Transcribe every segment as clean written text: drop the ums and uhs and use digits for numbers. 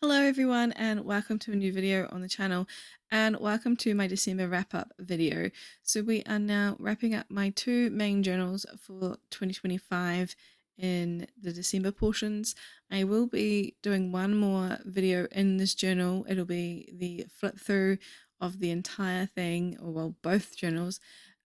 Hello everyone and welcome to a new video on the channel and welcome to my December wrap-up video. So we are now wrapping up my two main journals for 2025 in the December portions. I will be doing one more video in this journal. It'll be the flip through of the entire thing, or well, both journals.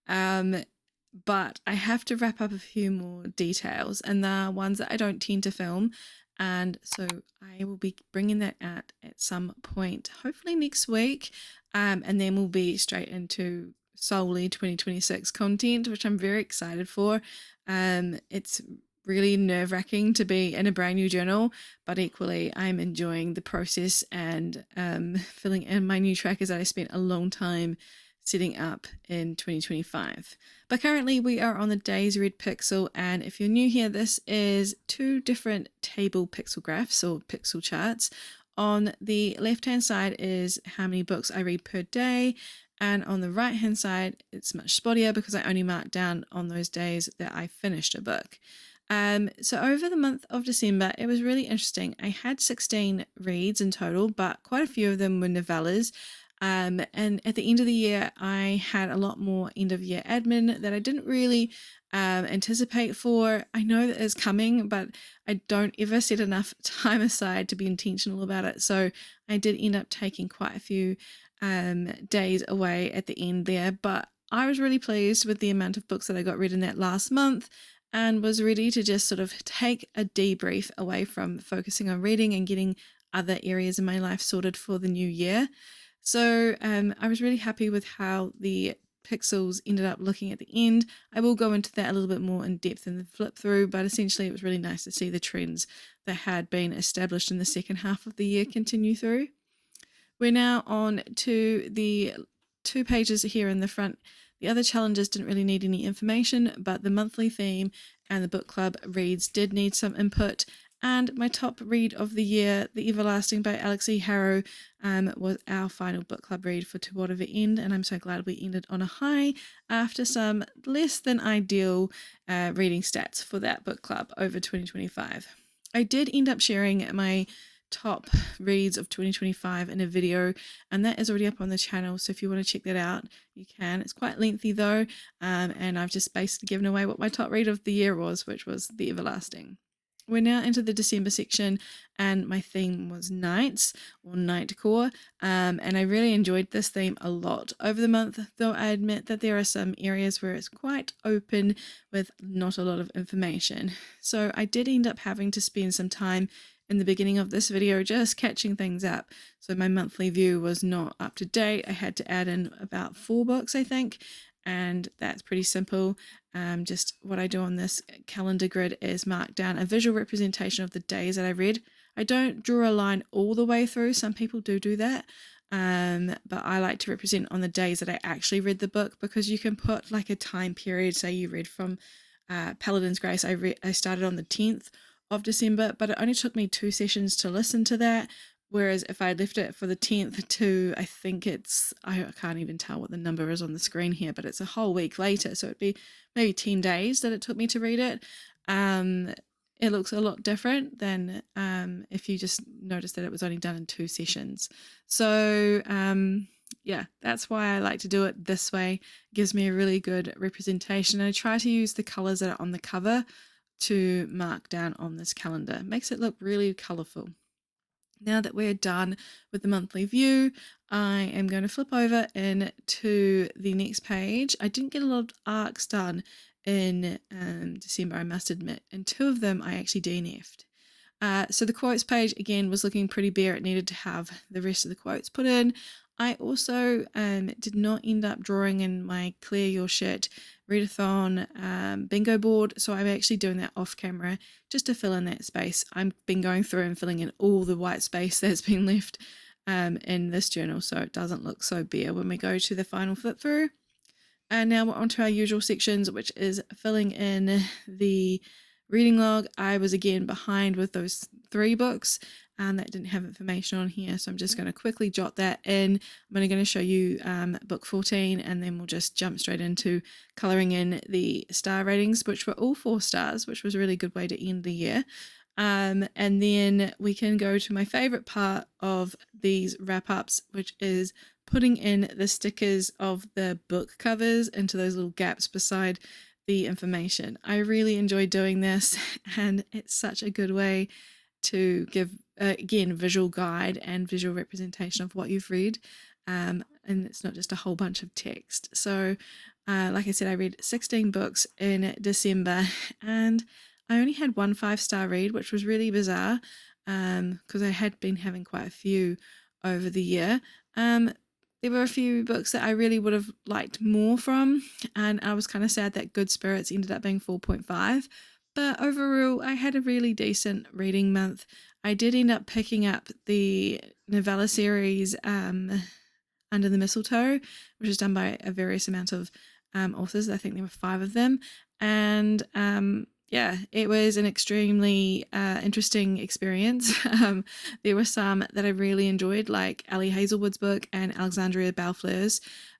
But I have to wrap up a few more details, and they're ones that I don't tend to film. And so I will be bringing that out at some point, hopefully next week, and then we'll be straight into solely 2026 content, which I'm very excited for. It's really nerve-wracking to be in a brand new journal, but equally I'm enjoying the process and filling in my new trackers that I spent a long time setting up in 2025. But currently we are on the Days Red Pixel, and if you're new here, this is two different table pixel graphs or pixel charts. On the left hand side is how many books I read per day, and on the right hand side it's much spottier because I only mark down on those days that I finished a book. So over the month of December, it was really interesting. I had 16 reads in total, but quite a few of them were novellas. And at the end of the year, I had a lot more end of year admin that I didn't really anticipate for. I know that it's coming, but I don't ever set enough time aside to be intentional about it. So I did end up taking quite a few days away at the end there, but I was really pleased with the amount of books that I got read in that last month, and was ready to just sort of take a debrief away from focusing on reading and getting other areas in my life sorted for the new year. So I was really happy with how the pixels ended up looking at the end. I will go into that a little bit more in depth in the flip through, but essentially it was really nice to see the trends that had been established in the second half of the year continue through. We're now on to the 2 pages here in the front. The other challenges didn't really need any information, but the monthly theme and the book club reads did need some input. And my top read of the year, The Everlasting by Alex E. Harrow, was our final book club read for Toward the End, and I'm so glad we ended on a high after some less than ideal reading stats for that book club over 2025. I did end up sharing my top reads of 2025 in a video, and that is already up on the channel, so if you want to check that out you can. It's quite lengthy though, and I've just basically given away what my top read of the year was, which was The Everlasting. We're now into the December section, and my theme was nights or nightcore, and I really enjoyed this theme a lot over the month, though I admit that there are some areas where it's quite open with not a lot of information. So I did end up having to spend some time in the beginning of this video just catching things up. So my monthly view was not up to date. I had to add in about 4 books, I think, and that's pretty simple. Just what I do on this calendar grid is mark down a visual representation of the days that I read. I don't draw a line all the way through. Some people do that. But I like to represent on the days that I actually read the book, because you can put like a time period. Say you read from Paladin's Grace. I started on the 10th of December, but it only took me 2 sessions to listen to that. Whereas if I left it for the 10th to, I think I can't even tell what the number is on the screen here, but it's a whole week later. So it'd be maybe 10 days that it took me to read it. It looks a lot different than if you just notice that it was only done in 2 sessions. So yeah, that's why I like to do it this way. It gives me a really good representation. I try to use the colors that are on the cover to mark down on this calendar. It makes it look really colorful. Now that we're done with the monthly view, I am going to flip over into the next page. I didn't get a lot of arcs done in December, I must admit, and 2 of them I actually DNF'd. So the quotes page, again, was looking pretty bare. It needed to have the rest of the quotes put in. I also did not end up drawing in my Clear Your Shit readathon bingo board, so I'm actually doing that off camera just to fill in that space. I've been going through and filling in all the white space that's been left in this journal, so it doesn't look so bare when we go to the final flip through. And now we're on to our usual sections, which is filling in the reading log. I was again behind with those 3 books that didn't have information on here, so I'm just going to quickly jot that in. I'm only going to show you book 14, and then we'll just jump straight into colouring in the star ratings, which were all 4 stars, which was a really good way to end the year. And then we can go to my favorite part of these wrap-ups, which is putting in the stickers of the book covers into those little gaps beside the information. I really enjoy doing this, and it's such a good way to give, again, visual guide and visual representation of what you've read. And it's not just a whole bunch of text. So like I said, I read 16 books in December, and I only had one 5-star read, which was really bizarre because I had been having quite a few over the year. There were a few books that I really would have liked more from, and I was kind of sad that Good Spirits ended up being 4.5. But overall, I had a really decent reading month. I did end up picking up the novella series Under the Mistletoe, which is done by a various amount of authors. I think there were 5 of them. And yeah, it was an extremely interesting experience. There were some that I really enjoyed, like Ellie Hazelwood's book and Alexandria Balfour's,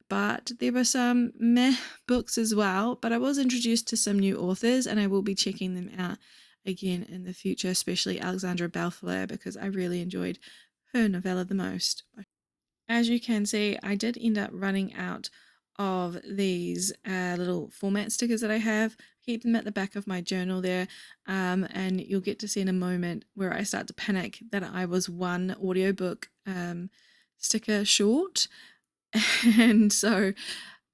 but there were some meh books as well. But I was introduced to some new authors, and I will be checking them out again in the future, especially Alexandra Balfour, because I really enjoyed her novella the most. As you can see, I did end up running out of these little format stickers that I have. I keep them at the back of my journal there, and you'll get to see in a moment where I start to panic that I was one audiobook sticker short. And so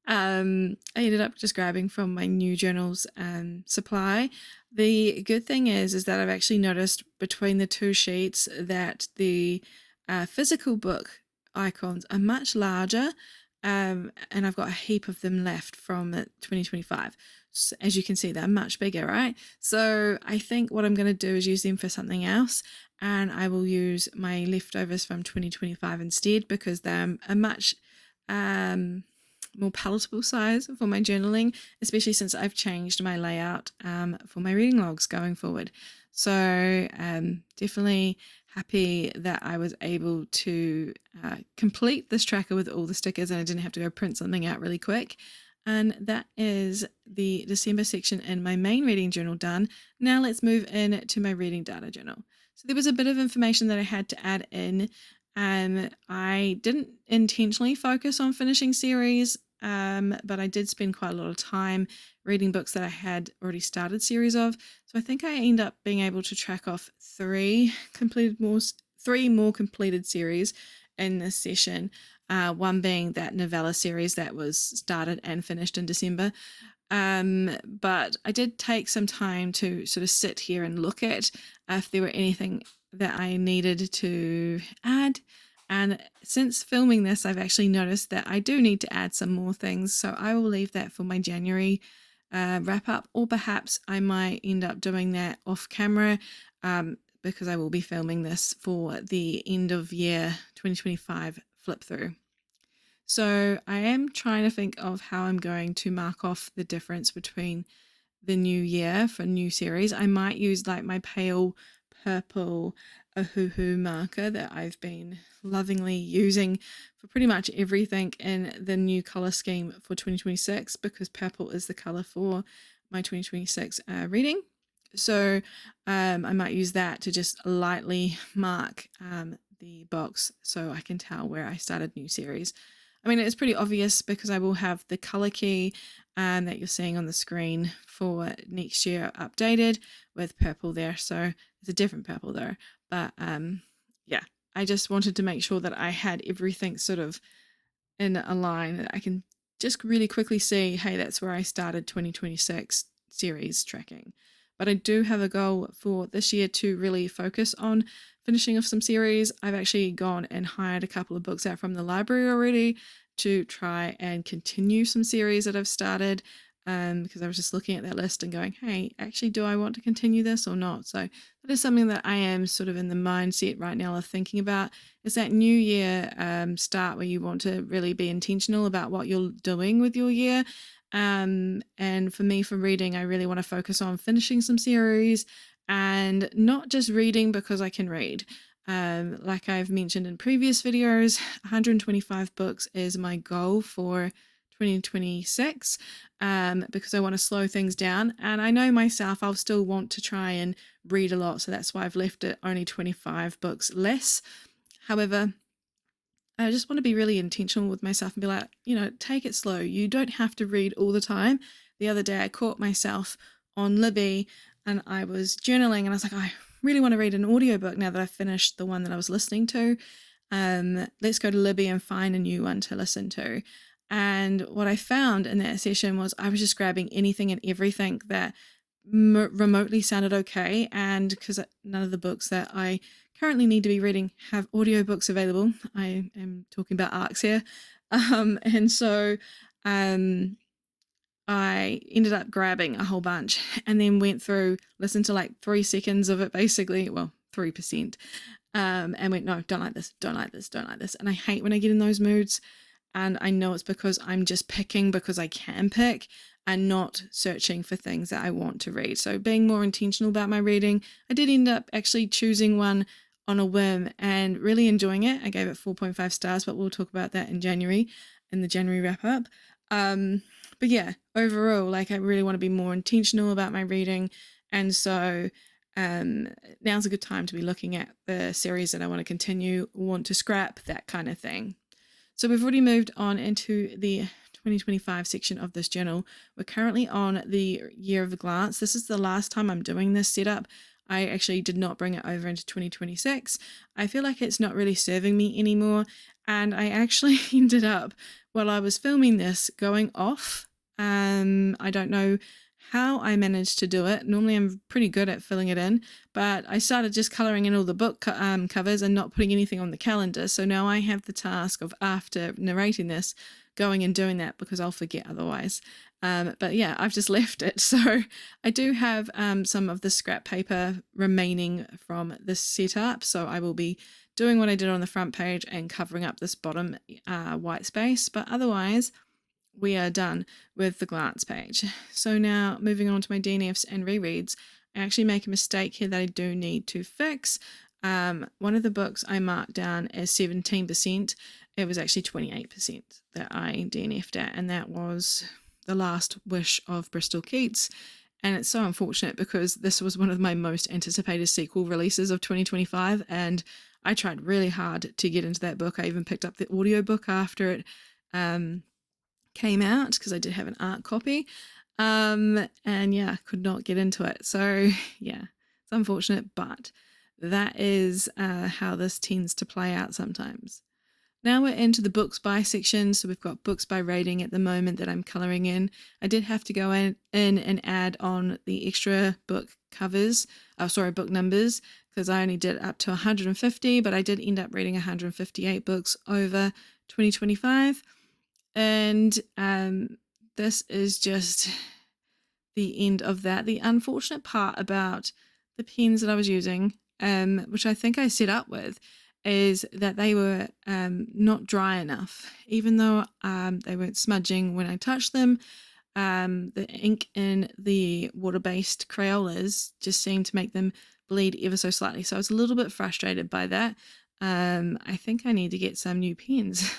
I ended up just grabbing from my new journals supply. The good thing is that I've actually noticed between the 2 sheets that the physical book icons are much larger, and I've got a heap of them left from 2025. So as you can see, they're much bigger, right? So I think what I'm going to do is use them for something else, and I will use my leftovers from 2025 instead, because they're a much more palatable size for my journaling, especially since I've changed my layout for my reading logs going forward. So definitely happy that I was able to complete this tracker with all the stickers, and I didn't have to go print something out really quick. And that is the December section in my main reading journal done. Now let's move in to my reading data journal. So there was a bit of information that I had to add in. I didn't intentionally focus on finishing series, but I did spend quite a lot of time reading books that I had already started series of. So I think I end up being able to track off 3 more completed series in this session. One being that novella series that was started and finished in December. But I did take some time to sort of sit here and look at if there were anything that I needed to add. And since filming this, I've actually noticed that I do need to add some more things. So I will leave that for my January wrap up, or perhaps I might end up doing that off camera because I will be filming this for the end of year 2025 flip through. So I am trying to think of how I'm going to mark off the difference between the new year for new series. I might use like my pale purple Ohuhu marker that I've been lovingly using for pretty much everything in the new color scheme for 2026, because purple is the color for my 2026 reading. So I might use that to just lightly mark the box so I can tell where I started new series. I mean, it's pretty obvious because I will have the color key that you're seeing on the screen for next year updated with purple there. So it's a different purple though. But yeah, I just wanted to make sure that I had everything sort of in a line that I can just really quickly see, hey, that's where I started 2026 series tracking. But I do have a goal for this year to really focus on finishing off some series. I've actually gone and hired a couple of books out from the library already to try and continue some series that I've started, because I was just looking at that list and going, hey, actually, do I want to continue this or not? So that is something that I am sort of in the mindset right now of thinking about, is that new year start where you want to really be intentional about what you're doing with your year. And for me, for reading, I really want to focus on finishing some series and not just reading because I can read. Like I've mentioned in previous videos, 125 books is my goal for 2026 because I want to slow things down. And I know myself, I'll still want to try and read a lot. So that's why I've left it only 25 books less. However, I just want to be really intentional with myself and be like, take it slow. You don't have to read all the time. The other day I caught myself on Libby and I was journaling and I was like, I really want to read an audiobook now that I've finished the one that I was listening to. Let's go to Libby and find a new one to listen to. And what I found in that session was I was just grabbing anything and everything that remotely sounded okay. And because none of the books that I currently need to be reading have audiobooks available, I am talking about ARCs here. And so I ended up grabbing a whole bunch and then went through, listened to like 3 seconds of it basically, well, 3%, and went, no, don't like this, don't like this, don't like this. And I hate when I get in those moods. And I know it's because I'm just picking because I can pick and not searching for things that I want to read. So being more intentional about my reading, I did end up actually choosing one on a whim and really enjoying it. I gave it 4.5 stars, but we'll talk about that in January, in the January wrap up. But yeah, overall, like I really want to be more intentional about my reading. And so now's a good time to be looking at the series that I want to continue, want to scrap, that kind of thing. So we've already moved on into the 2025 section of this journal. We're currently on the Year of the Glance. This is the last time I'm doing this setup. I actually did not bring it over into 2026. I feel like it's not really serving me anymore. And I actually ended up, while I was filming this, going off. I don't know how I managed to do it. Normally I'm pretty good at filling it in, but I started just colouring in all the book covers and not putting anything on the calendar. So now I have the task of, after narrating this, going and doing that because I'll forget otherwise. But yeah, I've just left it. So I do have some of the scrap paper remaining from this setup. So I will be doing what I did on the front page and covering up this bottom white space. But otherwise, we are done with the glance page. So now moving on to my DNFs and rereads, I actually make a mistake here that I do need to fix. One of the books I marked down as 17%. It was actually 28% that I DNF'd at, and that was The Last Wish of Bristol Keats. And it's so unfortunate because this was one of my most anticipated sequel releases of 2025, and I tried really hard to get into that book. I even picked up the audiobook after it came out because I did have an art copy, and yeah, could not get into it. So yeah, it's unfortunate, but that is how this tends to play out sometimes. Now we're into the books by section. So we've got books by rating at the moment that I'm colouring in. I did have to go in and add on the extra book covers, book numbers, because I only did up to 150, but I did end up reading 158 books over 2025. And this is just the end of that. The unfortunate part about the pens that I was using, which I think I set up with, is that they were not dry enough. Even though they weren't smudging when I touched them, the ink in the water-based Crayolas just seemed to make them bleed ever so slightly. So I was a little bit frustrated by that. I think I need to get some new pens.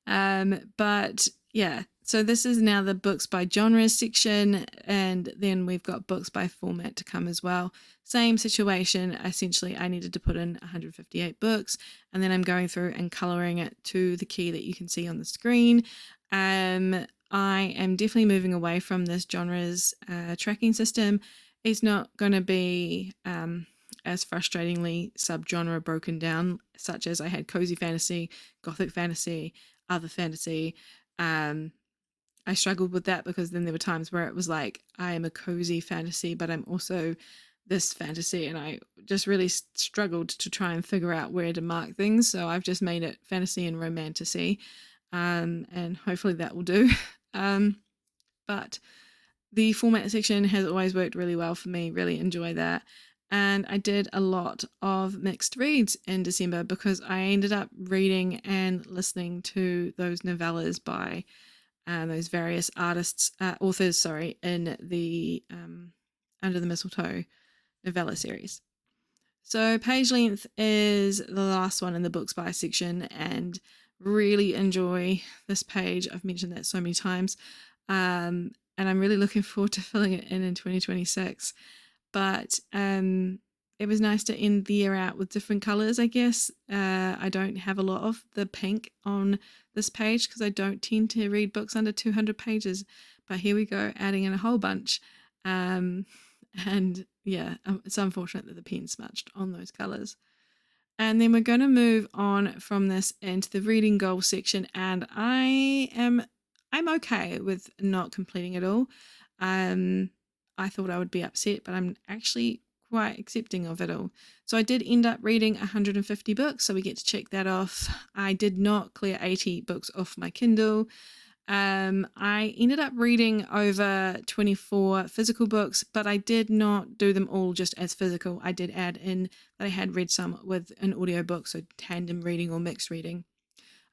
But yeah, so this is now the books by genres section, and then we've got books by format to come as well. Same situation. Essentially, I needed to put in 158 books, and then I'm going through and colouring it to the key that you can see on the screen. I am definitely moving away from this genres tracking system. It's not going to be as frustratingly subgenre broken down, such as I had cozy fantasy, gothic fantasy, other fantasy. I struggled with that because then there were times where it was like, I am a cozy fantasy, but I'm also this fantasy, and I just really struggled to try and figure out where to mark things. So I've just made it fantasy and romantasy, and hopefully that will do. But the format section has always worked really well for me, really enjoy that. And I did a lot of mixed reads in December because I ended up reading and listening to those novellas by those various authors, in the Under the Mistletoe novella series. So page length is the last one in the books by section, and really enjoy this page. I've mentioned that so many times. And I'm really looking forward to filling it in 2026. But it was nice to end the year out with different colors, I guess. I don't have a lot of the pink on this page because I don't tend to read books under 200 pages. But here we go, adding in a whole bunch. And yeah, it's unfortunate that the pen smudged on those colors. And then we're going to move on from this into the reading goal section, and I'm okay with not completing it all. I thought I would be upset, but I'm actually quite accepting of it all. So I did end up reading 150 books, so we get to check that off. I did not clear 80 books off my Kindle. I ended up reading over 24 physical books, but I did not do them all just as physical. I did add in that I had read some with an audiobook, so tandem reading or mixed reading.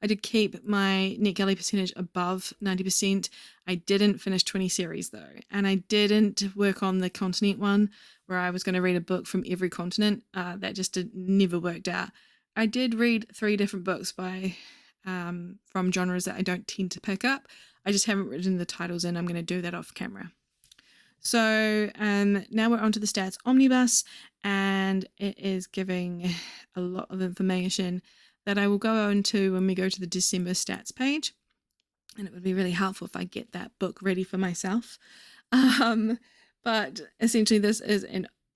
I did keep my NetGalley percentage above 90%. I didn't finish 20 series though, and I didn't work on the continent one where I was going to read a book from every continent. That just never worked out. I did read 3 different books by from genres that I don't tend to pick up. I just haven't written the titles in. I'm going to do that off camera. So now we're onto the stats omnibus, and it is giving a lot of information that I will go into when we go to the December stats page. And it would be really helpful if I get that book ready for myself. But essentially this is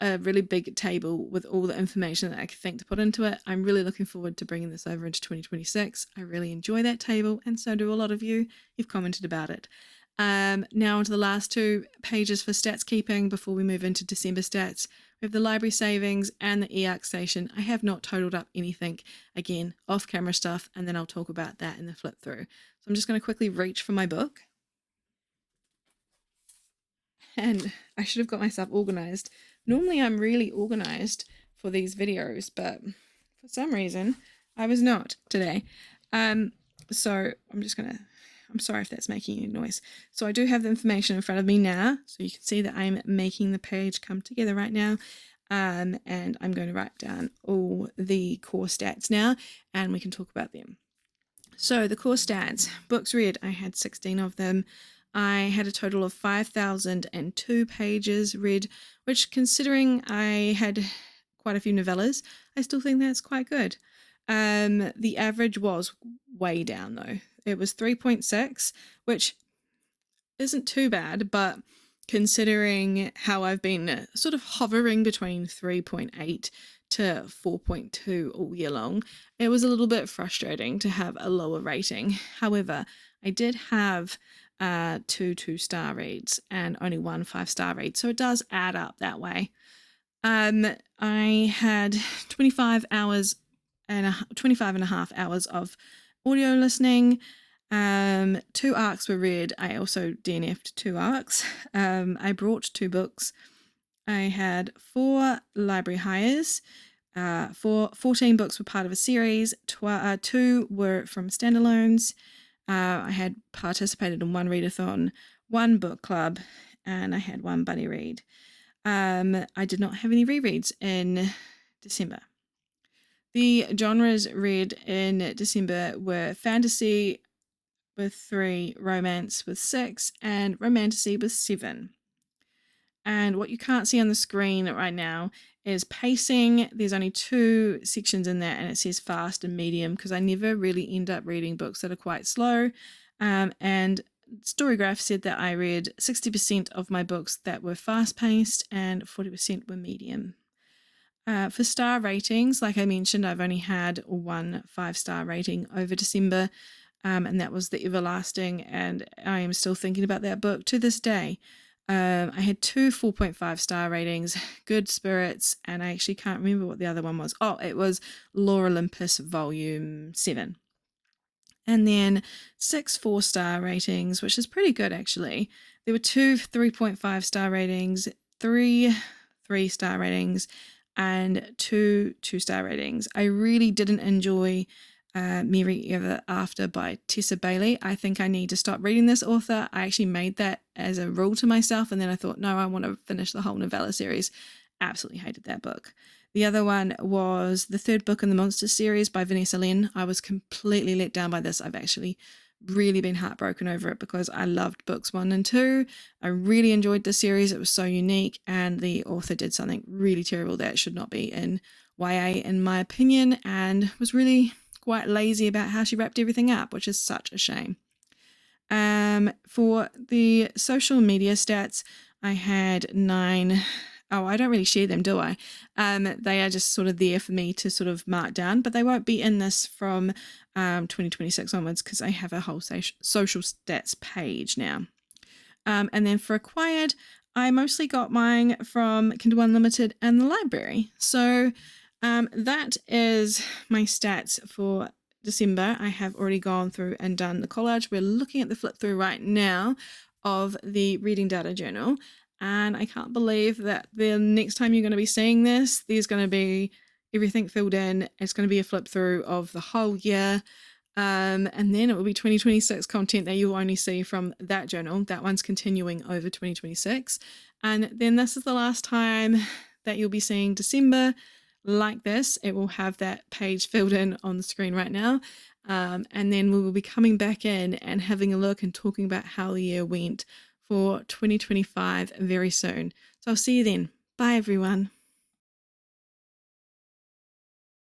a really big table with all the information that I think to put into it. I'm really looking forward to bringing this over into 2026. I really enjoy that table, and so do a lot of you. You've commented about it. Now onto the last 2 pages for stats keeping before we move into December stats. We have the library savings and the eArc station. I have not totaled up anything, again, off camera stuff, and then I'll talk about that in the flip through. So I'm just going to quickly reach for my book. And I should have got myself organized. Normally I'm really organized for these videos, but for some reason I was not today. So I'm sorry if that's making any noise. So I do have the information in front of me now, so you can see that I'm making the page come together right now. And I'm going to write down all the core stats now, and we can talk about them. So the core stats, books read, I had 16 of them. I had a total of 5,002 pages read, which, considering I had quite a few novellas, I still think that's quite good. The average was way down though. It was 3.6, which isn't too bad, but considering how I've been sort of hovering between 3.8 to 4.2 all year long, it was a little bit frustrating to have a lower rating. However, I did have 2 2-star reads and only 1 5-star read, so it does add up that way. I had 25 and a half hours of audio listening. 2 arcs were read. I also DNF'd 2 arcs. I brought 2 books. I had 4 library hires. 14 books were part of a series. 2 were from standalones. I had participated in 1 readathon, 1 book club, and I had 1 buddy read. I did not have any rereads in December. The genres read in December were fantasy with 3, romance with 6, and romantasy with 7. And what you can't see on the screen right now is pacing. There's only 2 sections in there, and it says fast and medium because I never really end up reading books that are quite slow. And Storygraph said that I read 60% of my books that were fast-paced and 40% were medium. For star ratings, like I mentioned, I've only had 1 5-star rating over December, and that was The Everlasting, and I am still thinking about that book to this day. I had 2 4.5-star ratings, Good Spirits, and I actually can't remember what the other one was. Oh, it was Lore Olympus Volume 7. And then 6 4-star ratings, which is pretty good actually. There were 2 3.5-star ratings, 3 3-star ratings, and 2 2-star ratings. I really didn't enjoy Mary Ever After by Tessa Bailey. I think I need to stop reading this author. I actually made that as a rule to myself, and then I thought, no, I want to finish the whole novella series. Absolutely hated that book. The other one was the third book in the Monster series by Vanessa Len. I was completely let down by this. I've actually really been heartbroken over it because I loved books 1 and 2. I really enjoyed the series. It was so unique, and the author did something really terrible that should not be in YA in my opinion, and was really quite lazy about how she wrapped everything up, which is such a shame. For the social media stats, I had 9. Oh, I don't really share them, do I? They are just sort of there for me to sort of mark down, but they won't be in this from 2026 onwards because I have a whole social stats page now. And then for acquired, I mostly got mine from Kindle Unlimited and the library. So that is my stats for December. I have already gone through and done the collage. We're looking at the flip through right now of the Reading Data Journal, and I can't believe that the next time you're going to be seeing this, there's going to be everything filled in. It's going to be a flip through of the whole year, and then it will be 2026 content that you'll only see from that journal. That one's continuing over 2026, and then this is the last time that you'll be seeing December like this. It will have that page filled in on the screen right now, and then we will be coming back in and having a look and talking about how the year went for 2025 very soon. So I'll see you then. Bye everyone.